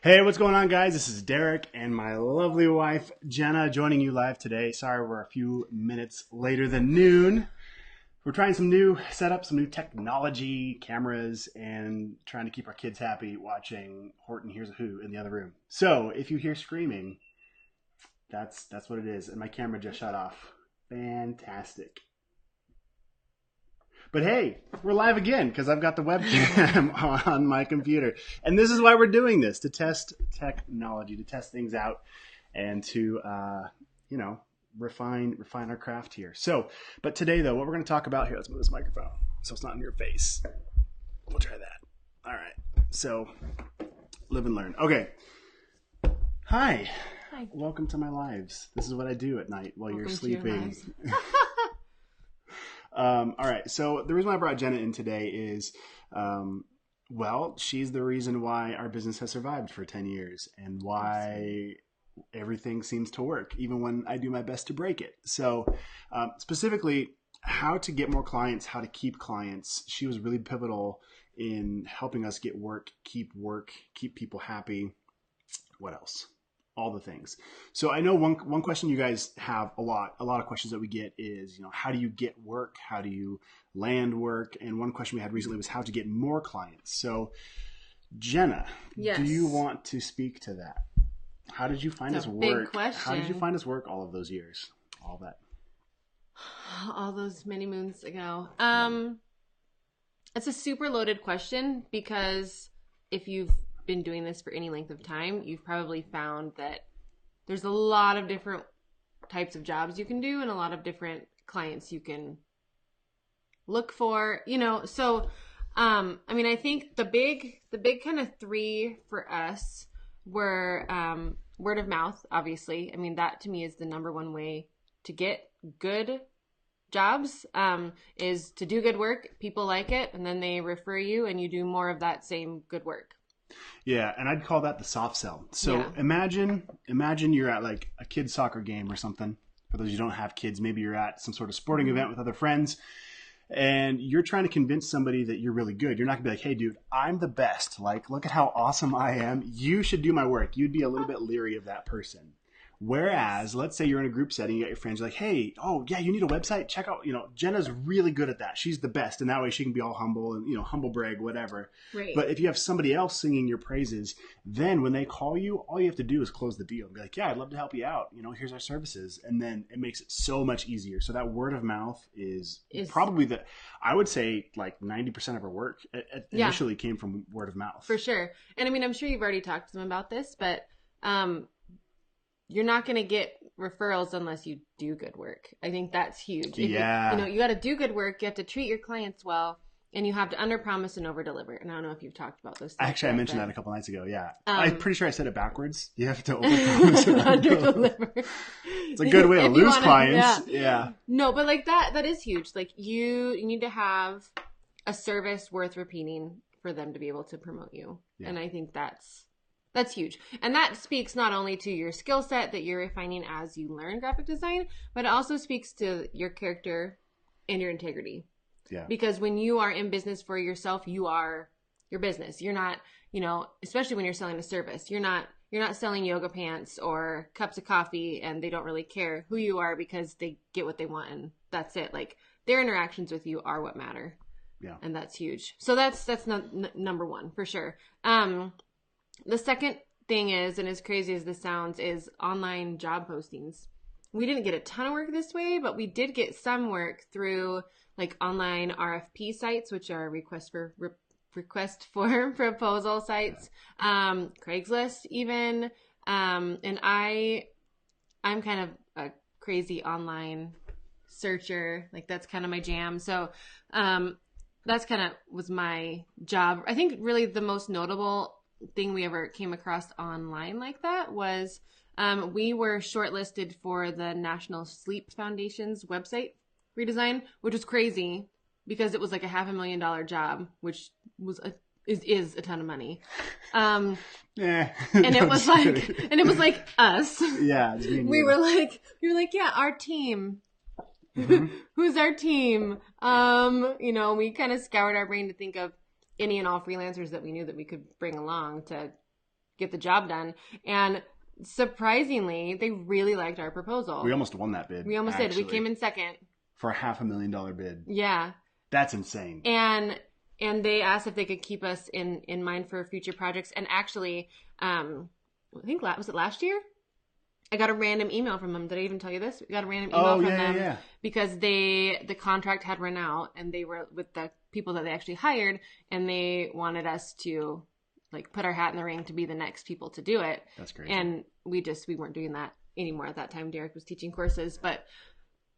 Hey, what's going on, guys? This is Derek and my lovely wife, Jenna, joining you live today. Sorry we're a few minutes later than noon. We're trying some new setups, some new technology, cameras, and trying to keep our kids happy watching Horton Hears a Who in the other room. So, if you hear screaming, that's what it is. And my camera just shut off. Fantastic. But hey, we're live again because I've got the webcam on my computer. And this is why we're doing this, to test technology, to test things out, and to, refine our craft here. So, but today, though, what we're going to talk about here, let's move this microphone so it's not in your face. We'll try that. All right. So, live and learn. Okay. Hi. Hi. Welcome to my lives. This is what I do at night while you're sleeping. All right. So the reason why I brought Jenna in today is, she's the reason why our business has survived for 10 years and why everything seems to work, even when I do my best to break it. So specifically, how to get more clients, how to keep clients. She was really pivotal in helping us get work, keep people happy. What else? All the things. So I know one question you guys have a lot of questions that we get is, how do you get work? How do you land work? And one question we had recently was how to get more clients. So Jenna, yes. Do you want to speak to that? How did you find us work? Big question. How did you find us work all of those years? All that. All those many moons ago. It's a super loaded question because if you've been doing this for any length of time, you've probably found that there's a lot of different types of jobs you can do and a lot of different clients you can look for, so I think the big kind of three for us were word of mouth, obviously. I mean, that to me is the number one way to get good jobs, is to do good work, people like it, and then they refer you and you do more of that same good work. Yeah, and I'd call that the soft sell. So imagine you're at like a kid's soccer game or something. For those who don't have kids, maybe you're at some sort of sporting event with other friends, and you're trying to convince somebody that you're really good. You're not gonna be like, hey, dude, I'm the best. Like, look at how awesome I am. You should do my work. You'd be a little bit leery of that person. Whereas, let's say you're in a group setting, you got your friends, you're like, hey, oh, yeah, you need a website? Check out, Jenna's really good at that. She's the best. And that way she can be all humble and, humble brag, whatever. Right. But if you have somebody else singing your praises, then when they call you, all you have to do is close the deal and be like, yeah, I'd love to help you out. Here's our services. And then it makes it so much easier. So that word of mouth is probably I would say like 90% of our work initially came from word of mouth. For sure. And I mean, I'm sure you've already talked to them about this, but you're not going to get referrals unless you do good work. I think that's huge. You got to do good work. You have to treat your clients well, and you have to underpromise and overdeliver. And I don't know if you've talked about those things. Actually, I mentioned that a couple nights ago. Yeah, I'm pretty sure I said it backwards. You have to overpromise and underdeliver. It's a good way to lose clients. Yeah. No, but like that is huge. Like you need to have a service worth repeating for them to be able to promote you. Yeah. And I think that's huge. And that speaks not only to your skill set that you're refining as you learn graphic design, but it also speaks to your character and your integrity. Yeah. Because when you are in business for yourself, you are your business. You're not, especially when you're selling a service, you're not selling yoga pants or cups of coffee and they don't really care who you are because they get what they want and that's it. Like their interactions with you are what matter. Yeah. And that's huge. So that's number one for sure. The second thing is, and as crazy as this sounds, is online job postings. We didn't get a ton of work this way, but we did get some work through like online RFP sites, which are request for proposal sites, Craigslist even. And I'm kind of a crazy online searcher. Like that's kind of my jam. So that's kind of was my job. I think really the most notable thing we ever came across online like that was we were shortlisted for the National Sleep Foundation's website redesign, which was crazy because it was like a $500,000 job, which was is a ton of money. And it was like us. Yeah, we were like, yeah, our team. Mm-hmm. Who's our team? We kind of scoured our brain to think of any and all freelancers that we knew that we could bring along to get the job done. And surprisingly, they really liked our proposal. We almost won that bid. We almost did. We came in second. For a $500,000 bid. Yeah. That's insane. And they asked if they could keep us in mind for future projects. And actually, I think, was it last year? I got a random email from them. Did I even tell you this? I got a random email from them because the contract had run out and they were with the people that they actually hired, and they wanted us to like put our hat in the ring to be the next people to do it. That's crazy. And we weren't doing that anymore at that time. Derek was teaching courses, but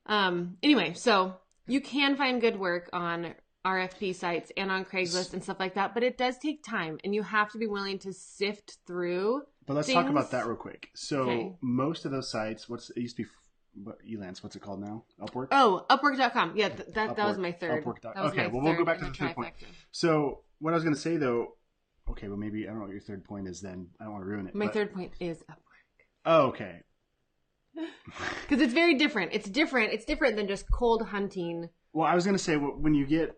anyway, so you can find good work on RFP sites and on Craigslist and stuff like that, but it does take time, and you have to be willing to sift through. But let's talk about that real quick. So most of those sites, it used to be, Elance, what's it called now? Upwork? Oh, Upwork.com. Yeah, that was my third. Upwork.com. Okay, well, we'll go back to the third point. So what I was going to say, though, okay, well, maybe, I don't know what your third point is then. I don't want to ruin it. My third point is Upwork. Oh, okay. Because it's very different. It's different. It's different than just cold hunting. Well, I was going to say, when you get...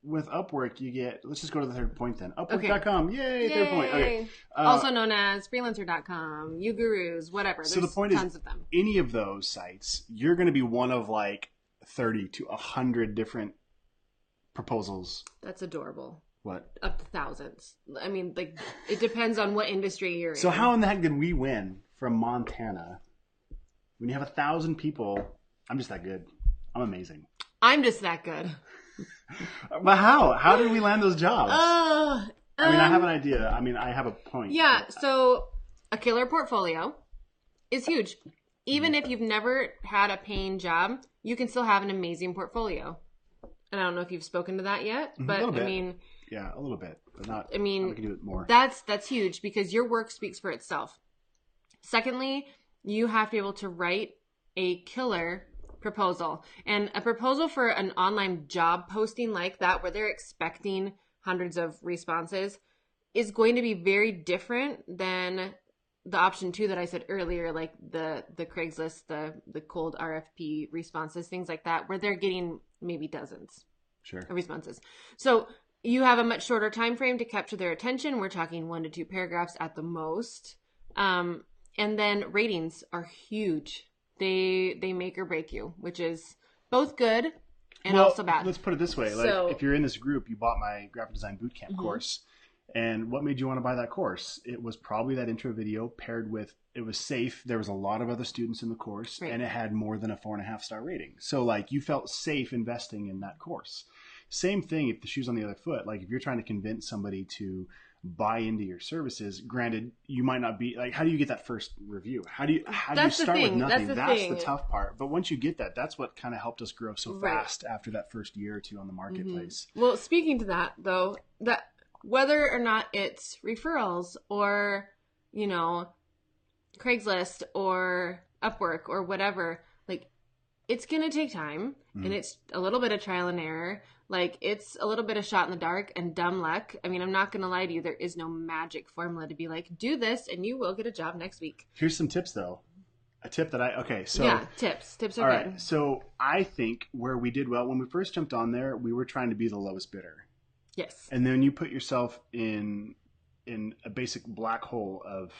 With Upwork, you get... Let's just go to the third point then. Upwork.com. Yay, third point. Okay. Also known as freelancer.com, UGurus, whatever. So the point tons is, of them. Any of those sites, you're going to be one of like 30 to 100 different proposals. That's adorable. What? Up to thousands. I mean, like, it depends on what industry you're in. So how in the heck did we win from Montana when you have 1,000 people? I'm just that good. I'm amazing. I'm just that good. But how? How did we land those jobs? I mean, I have an idea. I mean, I have a point. Yeah, so a killer portfolio is huge. Even if you've never had a paying job, you can still have an amazing portfolio. And I don't know if you've spoken to that yet, but I mean... Yeah, a little bit, but not... I mean, we can do it more. That's huge because your work speaks for itself. Secondly, you have to be able to write a killer proposal. And a proposal for an online job posting like that, where they're expecting hundreds of responses, is going to be very different than the option 2 that I said earlier, like the Craigslist, the cold RFP responses, things like that, where they're getting maybe dozens of responses. So you have a much shorter time frame to capture their attention. We're talking 1 to 2 paragraphs at the most. And then ratings are huge. They make or break you, which is both good and also bad. Let's put it this way. Like, if you're in this group, you bought my graphic design bootcamp course. And what made you want to buy that course? It was probably that intro video paired with, it was safe. There was a lot of other students in the course, and it had more than a 4.5-star rating. So like, you felt safe investing in that course. Same thing if the shoe's on the other foot. Like, if you're trying to convince somebody to buy into your services, granted, you might not be like, how do you get that first review? How do you start with nothing? That's the tough part. But once you get that, that's what kind of helped us grow so fast after that first year or two on the marketplace. Well, speaking to that though, that whether or not it's referrals or, you know, Craigslist or Upwork or whatever, like, it's going to take time and it's a little bit of trial and error. Like, it's a little bit of shot in the dark and dumb luck. I mean, I'm not going to lie to you. There is no magic formula to be like, do this and you will get a job next week. Here's some tips though. A tip that tips. Tips are good. Right. So I think where we did well, when we first jumped on there, we were trying to be the lowest bidder. Yes. And then you put yourself in a basic black hole of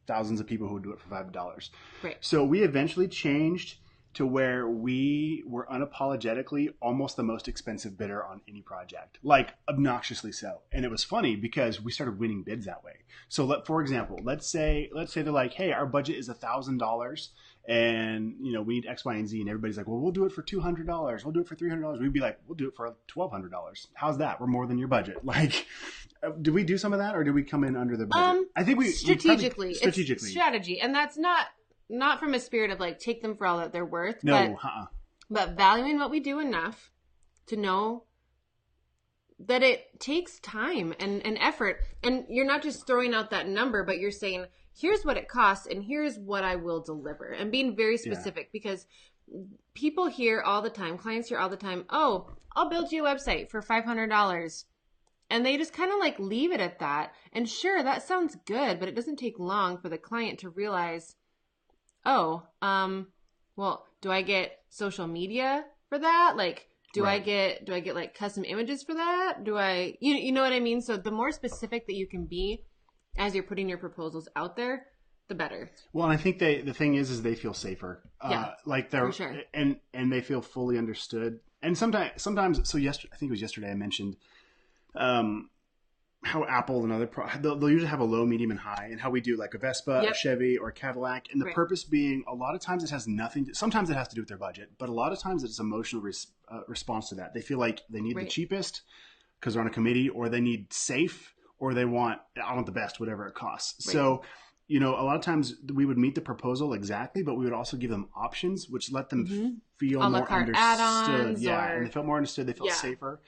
thousands of people who would do it for $5. Right. So we eventually changed to where we were unapologetically almost the most expensive bidder on any project, like obnoxiously so. And it was funny because we started winning bids that way. So for example, let's say they're like, hey, our budget is $1,000 and, you know, we need X, Y, and Z. And everybody's like, well, we'll do it for $200. We'll do it for $300. We'd be like, we'll do it for $1,200. How's that? We're more than your budget. Like, did we do some of that or did we come in under the budget? I think we strategically. It's strategy. And that's not from a spirit of like, take them for all that they're worth. No, but valuing what we do enough to know that it takes time and effort. And you're not just throwing out that number, but you're saying, here's what it costs and here's what I will deliver. And being very specific because people hear all the time, clients hear all the time, oh, I'll build you a website for $500. And they just kind of like leave it at that. And sure, that sounds good, but it doesn't take long for the client to realize, oh, well, do I get social media for that? Like, do I get like custom images for that? Do I, you know what I mean? So the more specific that you can be as you're putting your proposals out there, the better. Well, and I think the thing is they feel safer. Yeah, like they're for sure. and they feel fully understood. And sometimes so yesterday, I think it was yesterday I mentioned how Apple and other they'll usually have a low, medium, and high, and how we do like a Vespa, a Chevy, or a Cadillac, and the purpose being a lot of times it has nothing. Sometimes it has to do with their budget, but a lot of times it's emotional response to that. They feel like they need the cheapest because they're on a committee, or they need safe, or I want the best, whatever it costs. Right. So, a lot of times we would meet the proposal exactly, but we would also give them options, which let them feel more understood. Yeah, and they felt more understood. They felt safer.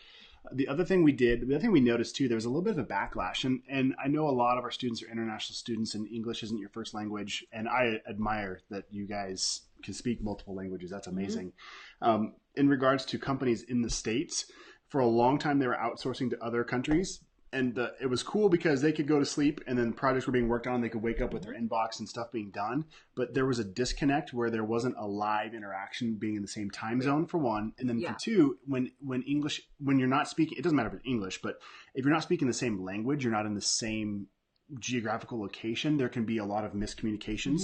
The other thing we noticed too, there was a little bit of a backlash. And I know a lot of our students are international students and English isn't your first language. And I admire that you guys can speak multiple languages. That's amazing. In regards to companies in the States, for a long time, they were outsourcing to other countries. And it was cool because they could go to sleep and then projects were being worked on. They could wake up with their inbox and stuff being done. But there was a disconnect where there wasn't a live interaction being in the same time zone, for one. And then for two, when you're not speaking, it doesn't matter if it's English, but if you're not speaking the same language, you're not in the same geographical location, there can be a lot of miscommunications.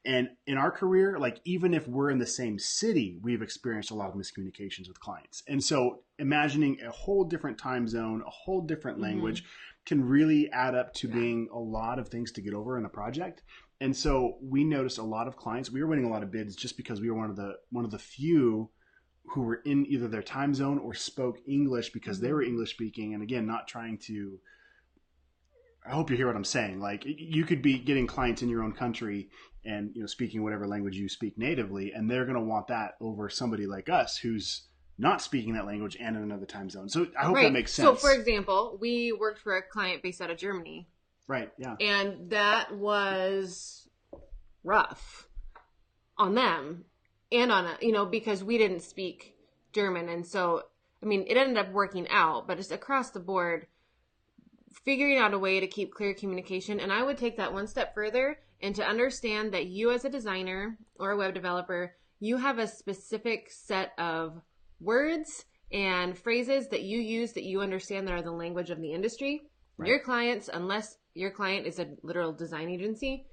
And in our career, like even if we're in the same city, we've experienced a lot of miscommunications with clients. And so imagining a whole different time zone, a whole different language can really add up to being a lot of things to get over in a project. And so we noticed a lot of clients, we were winning a lot of bids just because we were one of the few who were in either their time zone or spoke English because they were English speaking. And again, not trying to, I hope you hear what I'm saying. Like you could be getting clients in your own country and speaking whatever language you speak natively, and they're going to want that over somebody like us who's not speaking that language and in another time zone. So I hope that makes sense. So for example, we worked for a client based out of Germany. Right. Yeah. And that was rough on them and on because we didn't speak German, and so it ended up working out, but just across the board, figuring out a way to keep clear communication. And I would take that one step further and to understand that you as a designer or a web developer, you have a specific set of words and phrases that you use that you understand that are the language of the industry. Right. Your clients, unless your client is a literal design agency,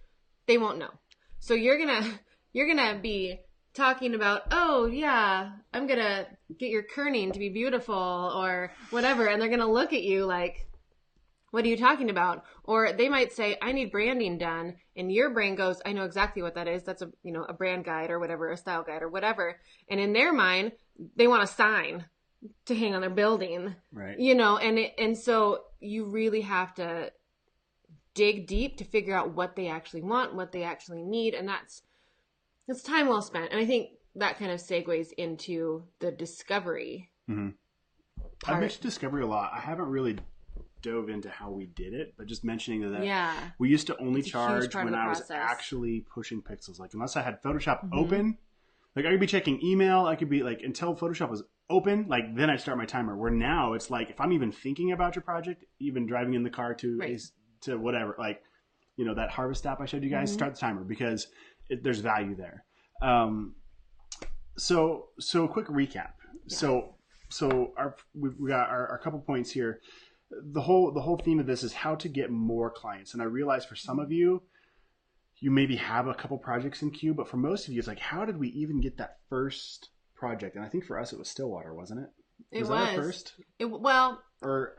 they won't know. So you're gonna be talking about, oh yeah, I'm gonna get your kerning to be beautiful or whatever, and they're gonna look at you like, what are you talking about? Or they might say, I need branding done. And your brain goes, I know exactly what that is. That's a brand guide or whatever, a style guide or whatever. And in their mind, they want a sign to hang on their building. Right. And so you really have to dig deep to figure out what they actually want, what they actually need. And that's time well spent. And I think that kind of segues into the discovery. Mm-hmm. I've mentioned discovery a lot. I haven't really dove into how we did it, but just mentioning that we used to only charge when I was actually pushing pixels. Like unless I had Photoshop open, like I could be checking email, I could be like until Photoshop was open, like then I'd start my timer. Where now it's like if I'm even thinking about your project, even driving in the car to whatever, like that Harvest app I showed you guys, start the timer because there's value there. So a quick recap. Yeah. So we got our couple points here. The whole theme of this is how to get more clients. And I realize for some of you, you maybe have a couple projects in queue, but for most of you, it's like, how did we even get that first project? And I think for us, it was Stillwater, wasn't it? Was that our first?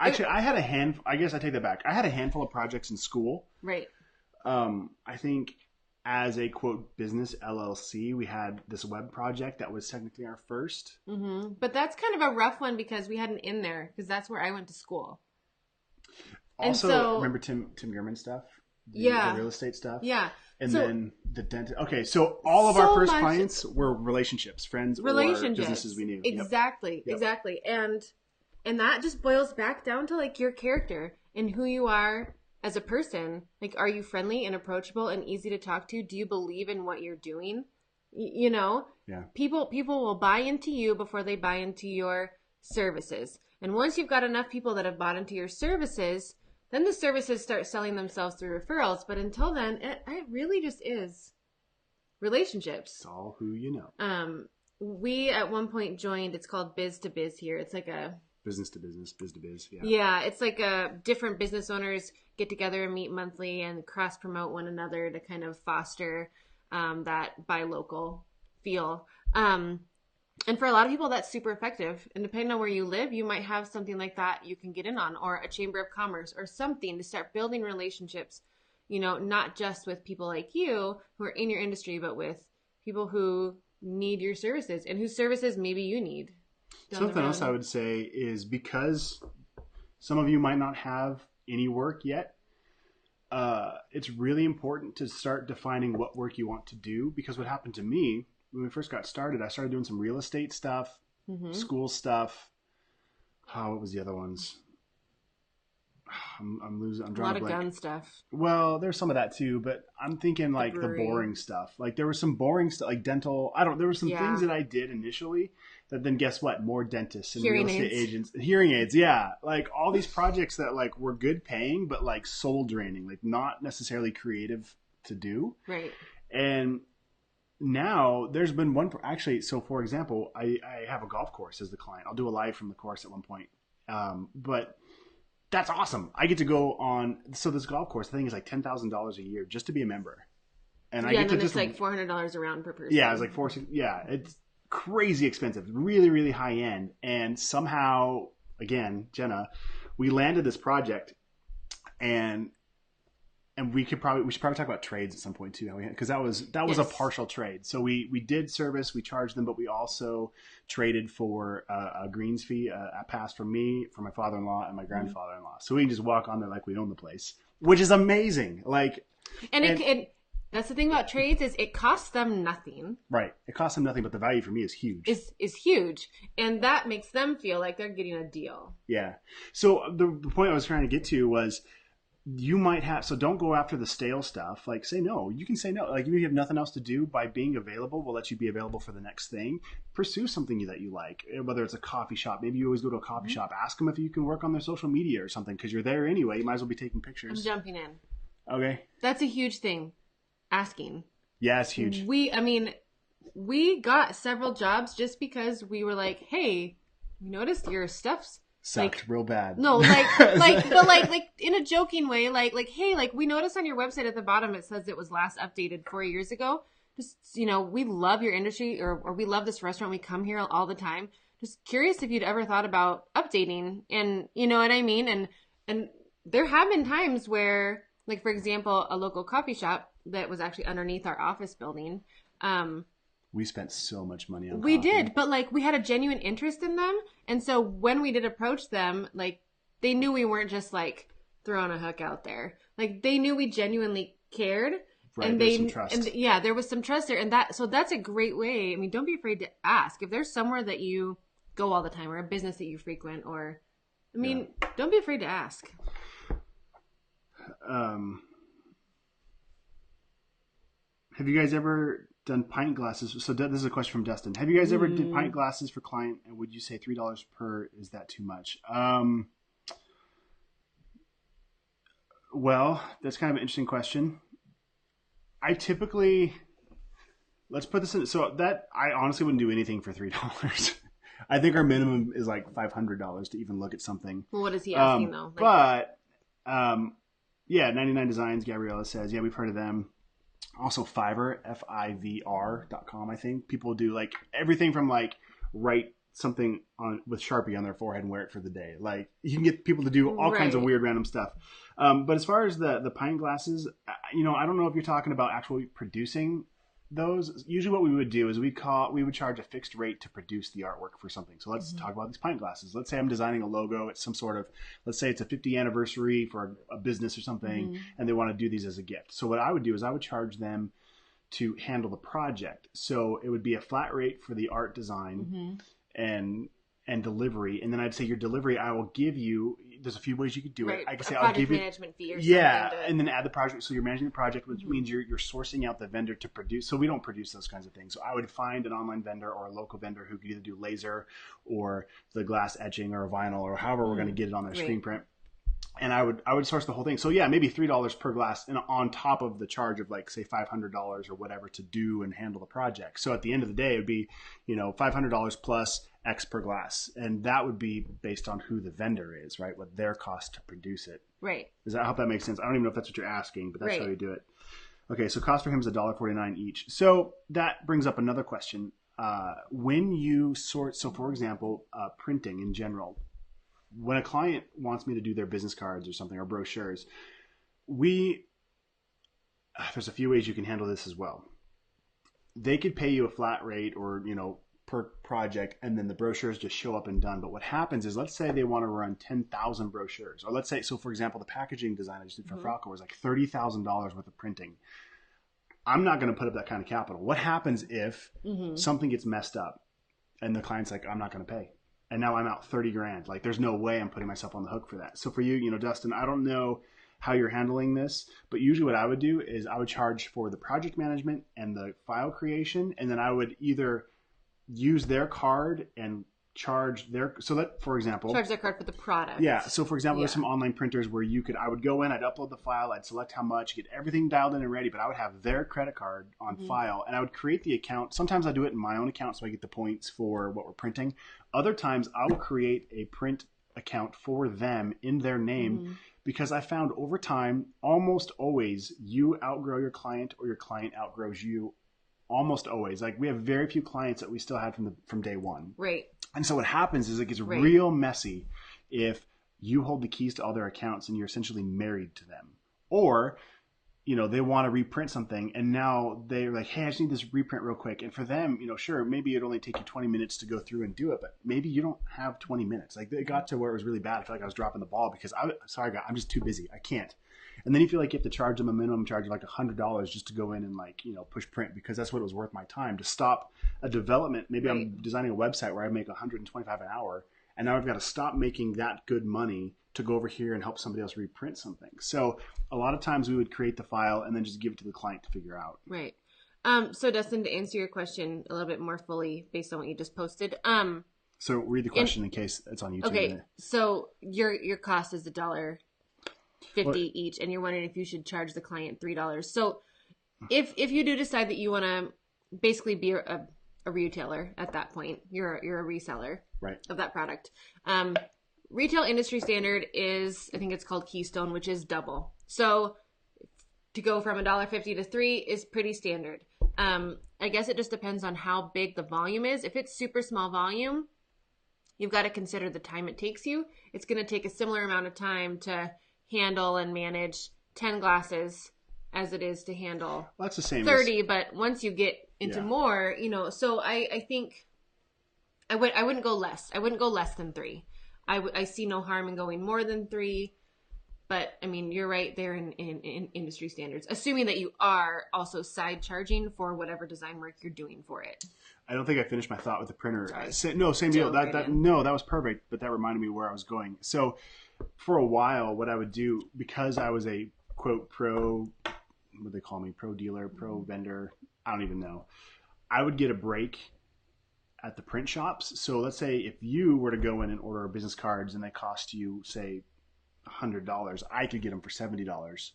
I had a handful. I guess I take that back. I had a handful of projects in school. Right. I think as a quote business LLC, we had this web project that was technically our first. Mm-hmm. But that's kind of a rough one because we had an in there because that's where I went to school. Also, remember Tim German stuff? The real estate stuff? Yeah. And then the dentist. Okay, so all of our first clients were relationships, friends, or businesses we knew. Exactly, yep. Exactly. And that just boils back down to like your character and who you are as a person. Like, are you friendly and approachable and easy to talk to? Do you believe in what you're doing? Yeah. People will buy into you before they buy into your services. And once you've got enough people that have bought into your services, then the services start selling themselves through referrals. But until then, it really just is relationships. It's all who you know. We at one point joined, it's called Biz to Biz here. It's like a Business to business, biz to biz. Yeah. Yeah, it's like different business owners get together and meet monthly and cross promote one another to kind of foster that buy local feel. And for a lot of people, that's super effective. And depending on where you live, you might have something like that you can get in on, or a chamber of commerce, or something to start building relationships, not just with people like you who are in your industry, but with people who need your services and whose services maybe you need. Something else I would say is, because some of you might not have any work yet, it's really important to start defining what work you want to do. Because what happened to me when we first got started, I started doing some real estate stuff, school stuff. What was the other ones? I'm losing. I'm drawing a lot of gun stuff. Well, there's some of that too, but I'm thinking like the boring stuff. Like there was some boring stuff, like dental. There were some things that I did initially that then guess what? More dentists and real estate agents, hearing aids. Yeah, like all these projects that like were good paying, but like soul draining, like not necessarily creative to do. Right. And now there's been one actually. So for example, I have a golf course as the client. I'll do a live from the course at one point, but. That's awesome. I get to go on. So this golf course, I think is like $10,000 a year just to be a member, and I get to just like $400 around per person. Yeah, it's like it's crazy expensive, really, really high end. And somehow, again, Jenna, we landed this project, and we should probably talk about trades at some point too, because that was a partial trade. So we did service, we charged them, but we also traded for a greens fee, a pass from me, for my father-in-law, and my grandfather-in-law. So we can just walk on there like we own the place, which is amazing. Like, and that's the thing about trades is it costs them nothing. Right, it costs them nothing, but the value for me is huge. Is huge, and that makes them feel like they're getting a deal. Yeah. So the point I was trying to get to was, you might have, so don't go after the stale stuff. Like, say no. You can say no. Like, if you have nothing else to do, by being available, we'll let you be available for the next thing. Pursue something that you like, whether it's a coffee shop. Maybe you always go to a coffee shop. Ask them if you can work on their social media or something, because you're there anyway. You might as well be taking pictures. I'm jumping in. Okay. That's a huge thing. Asking. Yeah, it's huge. We got several jobs just because we were like, hey, we noticed your stuff's sucked real bad. No, but in a joking way, like, hey, like we noticed on your website at the bottom it says it was last updated 4 years ago. Just, we love your industry, or we love this restaurant. We come here all the time. Just curious if you'd ever thought about updating, and you know what I mean? And there have been times where, like, for example, a local coffee shop that was actually underneath our office building, we spent so much money on We coffee. did, but like we had a genuine interest in them. And so when we did approach them, like they knew we weren't just like throwing a hook out there. Like they knew we genuinely cared. Right, and there's some trust. And yeah, there was some trust there. And so that's a great way. I mean, don't be afraid to ask. If there's somewhere that you go all the time, or a business that you frequent, don't be afraid to ask. Have you guys ever done pint glasses? So this is a question from Dustin. Have you guys ever did pint glasses for client, and would you say $3 per, is that too much? Well, that's kind of an interesting question. I typically, let's put this in, so that I honestly wouldn't do anything for $3. I think our minimum is like $500 to even look at something. Well, what is he asking though? Yeah, 99 Designs, Gabriella says, yeah, we've heard of them. Also Fiverr, FIVR.com, I think. People do like everything from like write something on with Sharpie on their forehead and wear it for the day. Like you can get people to do all kinds of weird random stuff. But as far as the pint glasses, I don't know if you're talking about actually producing those. Usually what we would do is we would charge a fixed rate to produce the artwork for something. So let's talk about these pint glasses. Let's say I'm designing a logo. It's some sort of, let's say it's a 50th anniversary for a business or something, and they want to do these as a gift. So what I would do is I would charge them to handle the project. So it would be a flat rate for the art design and delivery. And then I'd say your delivery, I will give you, there's a few ways you could do it. I could say I'll give you management fee or something. And then add the project. So you're managing the project, which means you're sourcing out the vendor to produce. So we don't produce those kinds of things. So I would find an online vendor or a local vendor who could either do laser or the glass etching or vinyl or however we're going to get it on their screen print. And I would source the whole thing. So yeah, maybe $3 per glass, and on top of the charge of like say $500 or whatever to do and handle the project. So at the end of the day, it would be $500 plus X per glass. And that would be based on who the vendor is, right? What their cost to produce it. Right. I hope that makes sense. I don't even know if that's what you're asking, but that's Right. how you do it. Okay, so cost for him is $1.49 each. So that brings up another question. When you sort, so for example, printing in general, when a client wants me to do their business cards or something, or brochures, there's a few ways you can handle this as well. They could pay you a flat rate or, per project, and then the brochures just show up and done. But what happens is, let's say they want to run 10,000 brochures, or let's say, so for example, the packaging design I just did for Fralco was like $30,000 worth of printing. I'm not going to put up that kind of capital. What happens if something gets messed up and the client's like, I'm not going to pay? And now I'm out 30 grand. Like, there's no way I'm putting myself on the hook for that. So for you, Dustin, I don't know how you're handling this, but usually what I would do is I would charge for the project management and the file creation. And then I would either use their card and charge their, so that, for example, charge their card for the product. Yeah. So for example, there's some online printers where I would go in, I'd upload the file, I'd select how much, get everything dialed in and ready, but I would have their credit card on file, and I would create the account. Sometimes I do it in my own account so I get the points for what we're printing. Other times I will create a print account for them in their name, because I found over time, almost always you outgrow your client or your client outgrows you. Almost always. Like, we have very few clients that we still had from day one. Right. And so what happens is it gets real messy if you hold the keys to all their accounts and you're essentially married to them. Or, they want to reprint something and now they're like, hey, I just need this reprint real quick. And for them, sure, maybe it'd only take you 20 minutes to go through and do it, but maybe you don't have 20 minutes. Like, it got to where it was really bad. I feel like I was dropping the ball because I'm just too busy. I can't. And then you feel like you have to charge them a minimum charge of like $100 just to go in and push print, because that's what it was worth my time to stop a development. Maybe I'm designing a website where I make $125 an hour, and now I've got to stop making that good money to go over here and help somebody else reprint something. So a lot of times we would create the file and then just give it to the client to figure out. Right. So Dustin, to answer your question a little bit more fully based on what you just posted. So read the question in case it's on YouTube. Okay. So your cost is $1.50 each, and you're wondering if you should charge the client $3. So if you do decide that you want to basically be a retailer at that point, you're a reseller of that product. Retail industry standard is, I think it's called Keystone, which is double. So to go from $1.50 to $3 is pretty standard. I guess it just depends on how big the volume is. If it's super small volume, you've got to consider the time it takes you. It's going to take a similar amount of time to handle and manage 10 glasses as it is to handle that's the same 30. But once you get into more, so I think I wouldn't go less. I wouldn't go less than 3. I see no harm in going more than 3. But I mean, you're right there in industry standards, assuming that you are also side charging for whatever design work you're doing for it. I don't think I finished my thought with the printer. No, same deal. That was perfect, but that reminded me where I was going. So for a while, what I would do, because I was a quote pro, what do they call me, pro dealer, pro vendor, I don't even know, I would get a break at the print shops. So let's say if you were to go in and order business cards and they cost you, say, $100, I could get them for $70.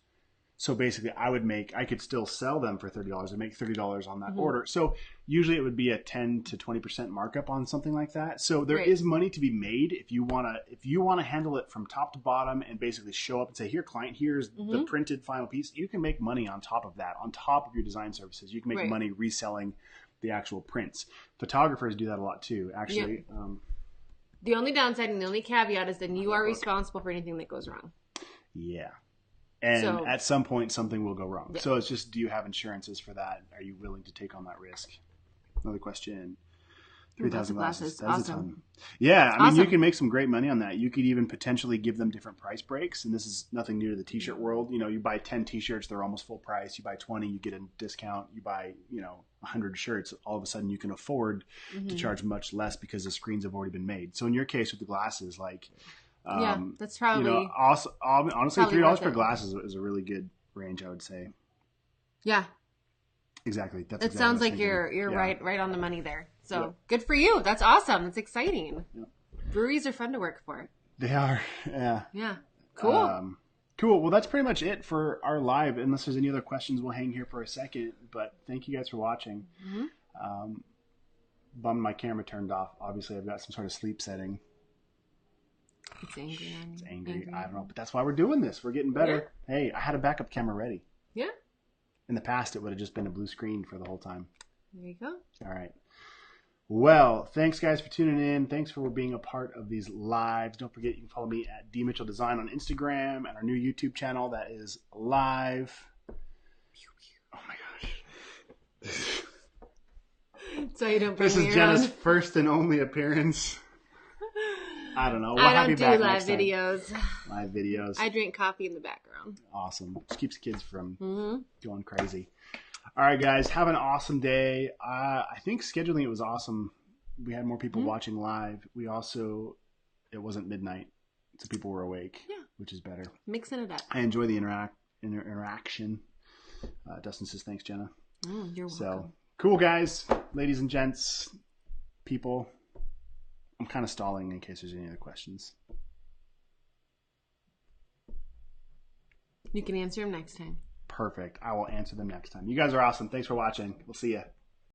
So basically I could still sell them for $30 and make $30 on that order. So usually it would be a 10 to 20% markup on something like that. So there is money to be made if you want to handle it from top to bottom and basically show up and say, here, client, here's the printed final piece. You can make money on top of that, on top of your design services. You can make money reselling the actual prints. Photographers do that a lot too, actually. The only downside and the only caveat is that you are responsible for anything that goes wrong. Yeah. And at some point, something will go wrong. Yeah. So it's just, do you have insurances for that? Are you willing to take on that risk? Another question. 3,000 glasses. That's awesome. A ton. Yeah, I mean, you can make some great money on that. You could even potentially give them different price breaks. And this is nothing new to the t-shirt world. You buy 10 t-shirts, they're almost full price. You buy 20, you get a discount. You buy, 100 shirts, all of a sudden you can afford to charge much less because the screens have already been made. So in your case with the glasses, like... that's probably... honestly, $3 per glass is a really good range, I would say. Yeah. Exactly. That sounds like you're right on the money there. So good for you. That's awesome. That's exciting. Yep. Breweries are fun to work for. They are. Yeah. Yeah. Cool. Cool. Well, that's pretty much it for our live. Unless there's any other questions, we'll hang here for a second. But thank you guys for watching. bummed my camera turned off. Obviously, I've got some sort of sleep setting. It's angry on you. It's angry. I don't know, but that's why we're doing this. We're getting better. Yeah. Hey, I had a backup camera ready. Yeah. In the past, it would have just been a blue screen for the whole time. There you go. All right. Well, thanks guys for tuning in. Thanks for being a part of these lives. Don't forget you can follow me at D Mitchell Design on Instagram and our new YouTube channel that is live. Oh my gosh. So you don't bring This me is Jenna's around. first and only appearance. I don't know. We'll I have don't you do back live next time. videos. Live videos. I drink coffee in the background. Awesome. Just keeps kids from Mm-hmm. going crazy. All right, guys. Have an awesome day. I think scheduling it was awesome. We had more people watching live. We also, it wasn't midnight, so people were awake, which is better. Mixing it up. I enjoy the interaction. Dustin says, thanks, Jenna. You're welcome. So, cool, guys. Ladies and gents, people. I'm kind of stalling in case there's any other questions. You can answer them next time. Perfect. I will answer them next time. You guys are awesome. Thanks for watching. We'll see you.